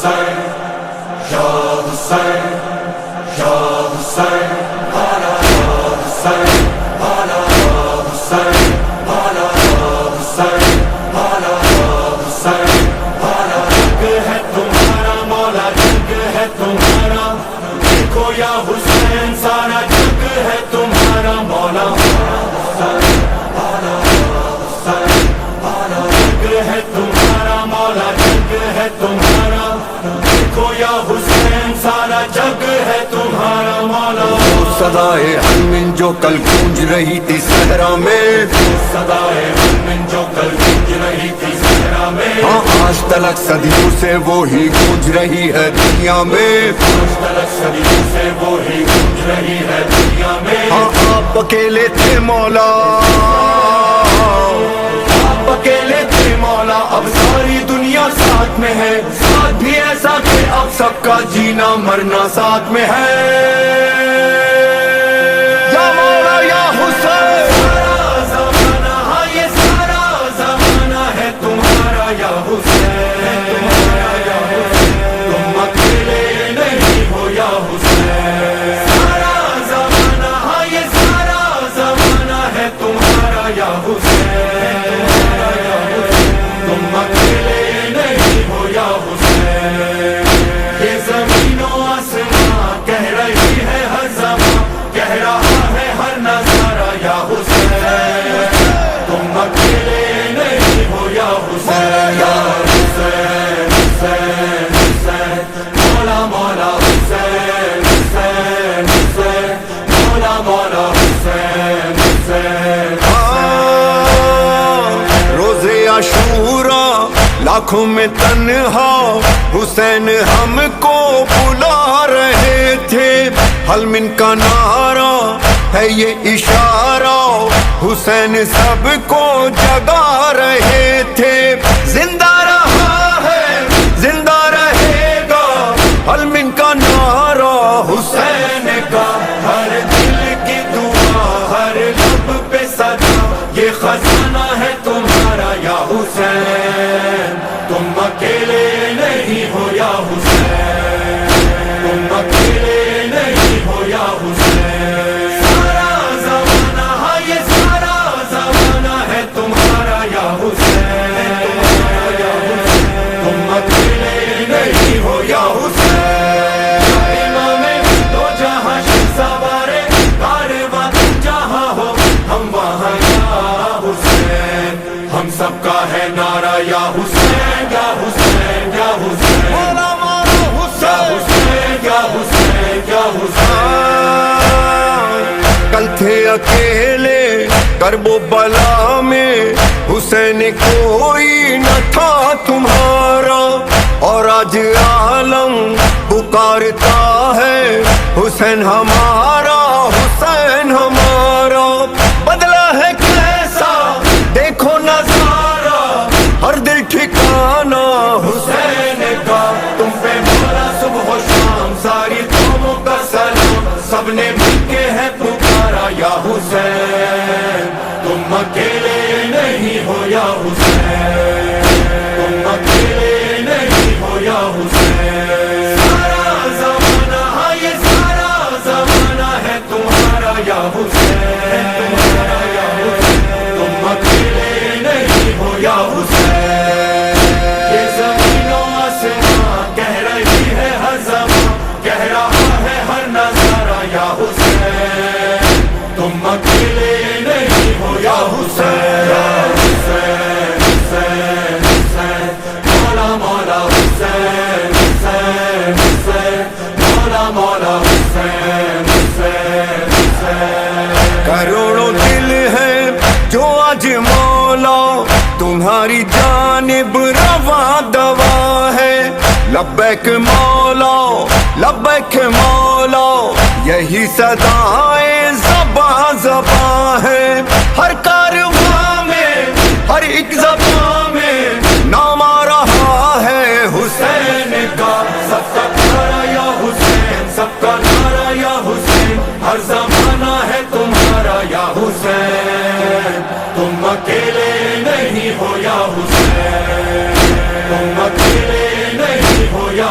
Hussein, Ya Hussein, Ya Hussein, Hala Ya Hussein, Hala Ya Hussein, Hala Ya Hussein, Hala Ya Hussein, Hala jang hai tumhara Mola jang hai tumhara, dekho ya Hussein sara jang hai tumhara Mola Hussein, Hala Ya Hussein, Hala jang hai tumhara Mola jang hai tumhara, dekho ya Hussein سارا جگ ہے تمہارا مولا. وہ صدائے حلمن جو کل گونج رہی تھی صحرا میں، صدائے حلمن جو کل گونج رہی تھی صحرا میں، ہاں آج تلک صدیوں سے وہی گونج رہی ہے دنیا میں. آج تلک صدیوں سے وہی گونج رہی ہے دنیا میں. ہاں آپ اکیلے تھے مولا، آپ اکیلے تھے مولا، اب ساری دنیا ساتھ میں ہے. ساتھ بھی ایسا کہ اب سب کا جینا مرنا ساتھ میں ہے. یا مولا یا حسین، سارا زمانہ، ہاں یہ سارا زمانہ ہے تمہارا یا حسین. تم اکیلے نہیں ہو یا حسین. سارا زمانہ، ہاں یہ سارا زمانہ ہے تمہارا یا حسین. تم اکیلے نہیں ہو یا حسین. یہ زمین و آسمان کہہ رہی ہے ہر زمان، کہہ رہا ہے ہر نظارہ یا حسین. تم اکیلے نہیں ہو یا حسین. یا حسین حسین حسین، مولا مولا حسین حسین حسین، مولا مولا حسین حسین. روز عاشورا لاکھوں میں تنہا حسین ہم کو بلا رہے تھے. حلمن کا نعرہ ہے یہ اشارہ، حسین سب کو جگا رہے تھے. زندہ رہا ہے زندہ رہے گا حلمن کا نعرہ حسین کا. ہر دل کی دعا، ہر لب پہ صدا، یہ خزانہ ہے تمہارا یا حسین. تم اکیلے نہیں ہو یا حسین. تم اکیلے نہیں ہو یا حسین. سارا زمانہ، ہاں یہ سارا زمانہ ہے تمہارا یا حسین. تم اکیلے نہیں ہو یا حسین. امام دو جہاں سوارے کارواں، تم جہاں ہو ہم وہاں یا حسین. ہم سب کا ہے نعرہ یا حسین یا حسین یا حسین. مولا مولا یا حسین. حسین یا حسین یا حسین. کل تھے اکیلے کرب و بلا میں، حسین کوئی نہ تھا تمہارا. اور آج عالم پکارتا ہے حسین ہمارا حسین ہمارا. بدلا ہے کیسا دیکھو نظارہ، ہر دل ٹھکانا حسین کا. تم پہ مولا صبح و شام ساری قوموں کا سلام، سب نے مل کے ہے پکارا یا حسین. تم اکیلے نہیں ہو یا حسین. تم اکیلے نہیں ہو یا حسین. سارا زمانہ، ہاں یہ سارا زمانہ ہے تمہارا یا حسین. تم اکیلے نہیں ہو یا حسین. یہ زمین و آسمان کہہ رہی ہے ہر زمان، کہہ رہا ہے ہر نظارہ یا حسین. تم اکیلے نہیں ہو یا حسین. یا حسین حسین حسین، مولا مولا حسین حسین حسین، مولا مولا حسین حسین حسین. کروڑوں دل ہے جو آج مولا تمہاری جانب رواں دوا ہے. لبیک مولا لبیک مولا، یہی صدائیں زباں زباں ہے. ہر کارواں میں ہر ایک زباں میں نام آ رہا ہے حسین کا. سب کا نعرہ یا حسین، سب کا نعرہ یا حسین. ہر زمانہ ہے تمہارا یا حسین. تم اکیلے نہیں ہو یا حسین. تم اکیلے نہیں ہو یا